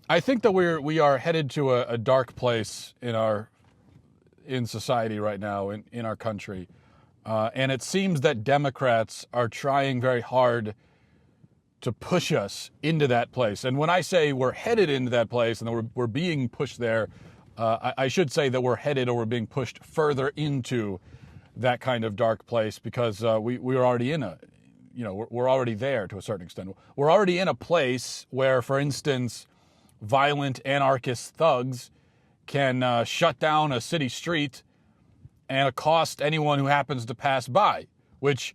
I think that we are headed to a dark place in society right now in our country, and it seems that Democrats are trying very hard to push us into that place. And when I say we're headed into that place and that we're being pushed there, I should say that we're headed or we're being pushed further into that kind of dark place because we're already in we're already there to a certain extent. We're already in a place where, for instance, violent anarchist thugs can shut down a city street and accost anyone who happens to pass by, which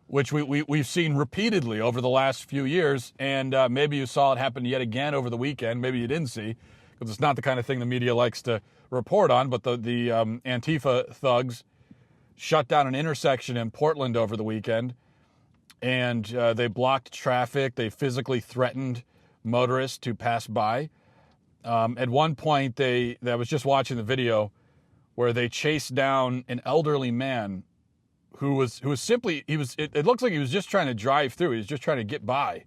we've seen repeatedly over the last few years. And maybe you saw it happen yet again over the weekend. Maybe you didn't see, because it's not the kind of thing the media likes to report on. But the Antifa thugs shut down an intersection in Portland over the weekend, and they blocked traffic. They physically threatened motorists to pass by. At one point, I was just watching the video where they chased down an elderly man who was simply, it looks like he was just trying to drive through. He was just trying to get by.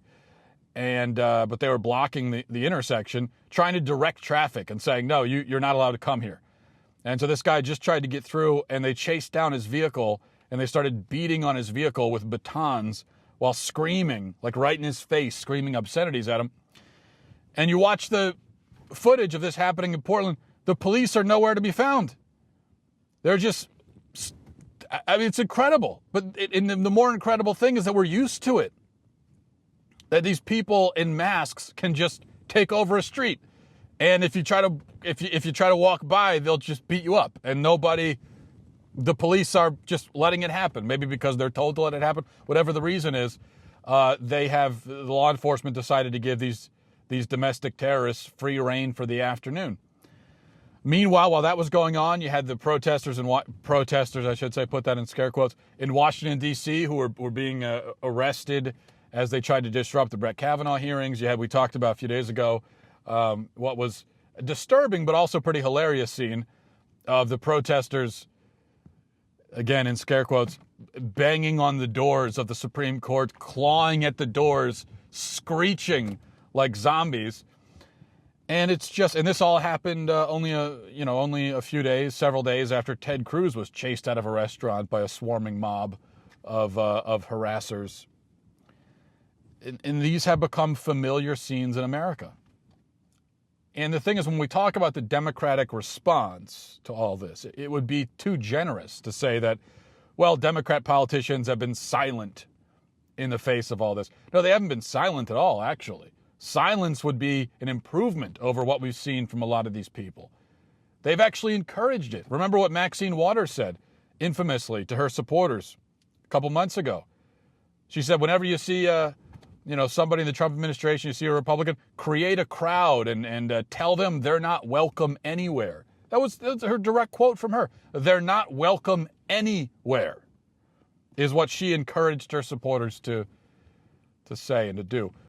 And but they were blocking the intersection, trying to direct traffic and saying, no, you're not allowed to come here. And so this guy just tried to get through, and they chased down his vehicle, and they started beating on his vehicle with batons while screaming, like right in his face, screaming obscenities at him. And you watch the footage of this happening in Portland, the police are nowhere to be found. They're just, I mean, it's incredible. But the more incredible thing is that we're used to it. That these people in masks can just take over a street. And if you try to walk by, they'll just beat you up. And the police are just letting it happen. Maybe because they're told to let it happen. Whatever the reason is, the law enforcement decided to give these domestic terrorists free rein for the afternoon. Meanwhile, while that was going on, you had the protesters, I should say, put that in scare quotes, in Washington, D.C., who were being arrested as they tried to disrupt the Brett Kavanaugh hearings. We talked about a few days ago what was a disturbing but also pretty hilarious scene of the protesters, again in scare quotes, banging on the doors of the Supreme Court, clawing at the doors, screeching like zombies. And this all happened only several days after Ted Cruz was chased out of a restaurant by a swarming mob of harassers. And these have become familiar scenes in America. And the thing is, when we talk about the Democratic response to all this, it would be too generous to say that, well, Democrat politicians have been silent in the face of all this. No, they haven't been silent at all, actually. Silence would be an improvement over what we've seen from a lot of these people. They've actually encouraged it. Remember what Maxine Waters said infamously to her supporters a couple months ago. She said, whenever you see somebody in the Trump administration, you see a Republican, create a crowd and tell them they're not welcome anywhere. That was her direct quote from her. They're not welcome anywhere is what she encouraged her supporters to say and to do.